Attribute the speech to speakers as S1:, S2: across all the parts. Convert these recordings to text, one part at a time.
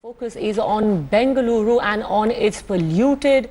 S1: Focus is on Bengaluru and on its polluted,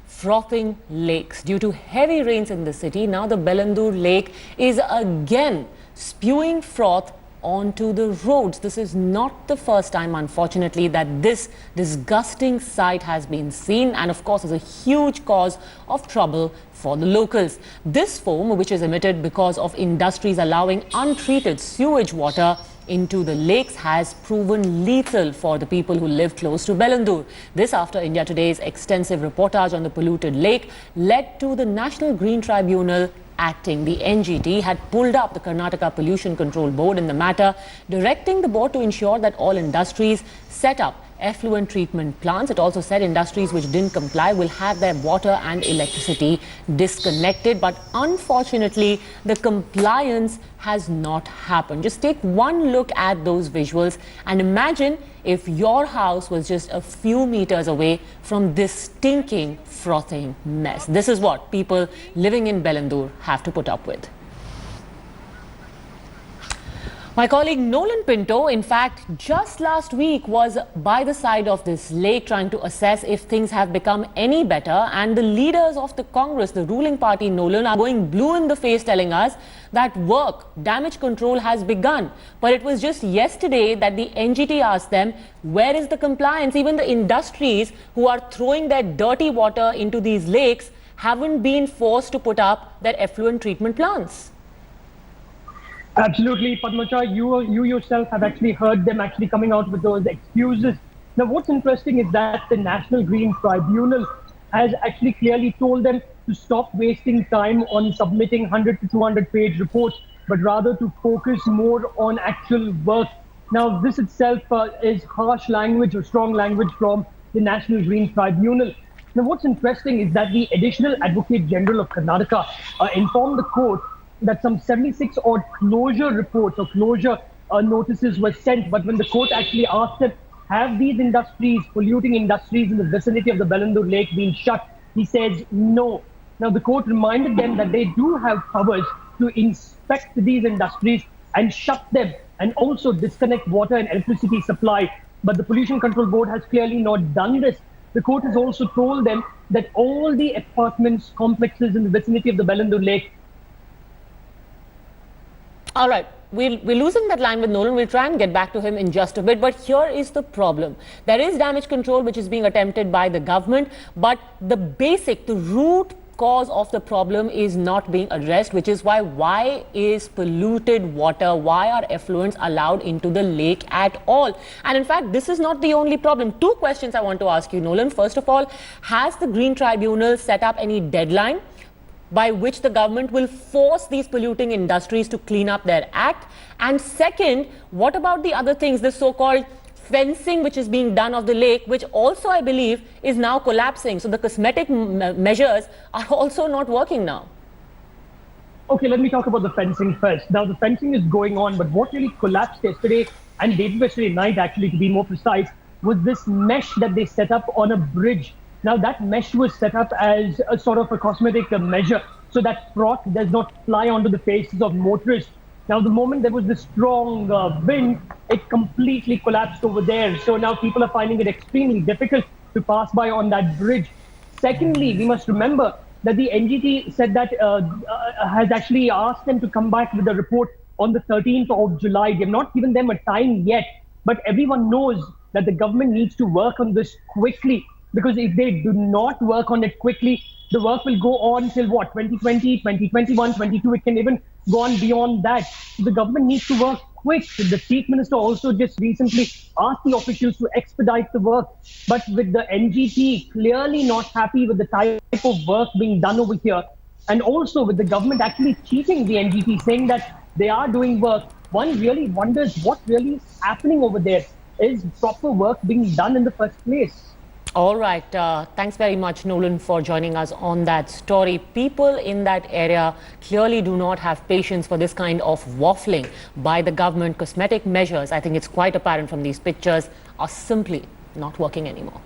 S1: frothing lakes. Due to heavy rains in the city, now the Bellandur lake is again spewing froth onto the roads. This is not the first time, unfortunately, that this disgusting sight has been seen, and of course is a huge cause of trouble for the locals. This foam, which is emitted because of industries allowing untreated sewage water into the lakes, has proven lethal for the people who live close to Bellandur. This after India Today's extensive reportage on the polluted lake led to the National Green Tribunal acting. The NGT had pulled up the Karnataka Pollution Control Board in the matter, directing the board to ensure that all industries set up effluent treatment plants. It also said industries which didn't comply will have their water and electricity disconnected. But unfortunately, the compliance has not happened. Just take one look at those visuals and imagine if your house was just a few meters away from this stinking, frothing mess. This is what people living in Bellandur have to put up with. My colleague Nolan Pinto, in fact, just last week was by the side of this lake trying to assess if things have become any better. And the leaders of the Congress, the ruling party, Nolan, are going blue in the face telling us that work, damage control has begun. But it was just yesterday that the NGT asked them, where is the compliance? Even the industries who are throwing their dirty water into these lakes haven't been forced to put up their effluent treatment plants.
S2: Absolutely, Padmacha. You yourself have actually heard them actually coming out with those excuses. Now, what's interesting is that the National Green Tribunal has actually clearly told them to stop wasting time on submitting 100 to 200-page reports, but rather to focus more on actual work. Now, this itself is harsh language or strong language from the National Green Tribunal. Now, what's interesting is that the Additional Advocate General of Karnataka informed the court that some 76 odd closure reports or closure notices were sent. But when the court actually asked him, have these industries, polluting industries in the vicinity of the Bellandur lake been shut? He says no. Now, the court reminded them that they do have powers to inspect these industries and shut them and also disconnect water and electricity supply. But the Pollution Control Board has clearly not done this. The court has also told them that all the apartments, complexes in the vicinity of the Bellandur lake.
S1: All right, we're losing that line with Nolan. We'll try and get back to him in just a bit. But here is the problem. There is damage control which is being attempted by the government, but the root cause of the problem is not being addressed, which is why is polluted water, why are effluents allowed into the lake at all? And in fact, this is not the only problem. Two questions I want to ask you, Nolan. First of all, has the Green Tribunal set up any deadline by which the government will force these polluting industries to clean up their act? And second, what about the other things, the so-called fencing which is being done of the lake, which also I believe is now collapsing? So the cosmetic measures are also not working now.
S2: Okay, let me talk about the fencing first. Now, the fencing is going on, but what really collapsed yesterday and day yesterday night, actually, to be more precise, was this mesh that they set up on a bridge. Now, that mesh was set up as a sort of a cosmetic measure so that froth does not fly onto the faces of motorists. Now, the moment there was this strong wind, it completely collapsed over there. So now people are finding it extremely difficult to pass by on that bridge. Secondly, we must remember that the NGT said that has actually asked them to come back with a report on the 13th of July. They have not given them a time yet, but everyone knows that the government needs to work on this quickly. Because if they do not work on it quickly, the work will go on till what, 2020, 2021, 22. It can even go on beyond that. The government needs to work quick. The Chief Minister also just recently asked the officials to expedite the work. But with the NGT clearly not happy with the type of work being done over here, and also with the government actually cheating the NGT, saying that they are doing work, one really wonders what really is happening over there. Is proper work being done in the first place?
S1: All right. Thanks very much, Nolan, for joining us on that story. People in that area clearly do not have patience for this kind of waffling by the government. Cosmetic measures, I think it's quite apparent from these pictures, are simply not working anymore.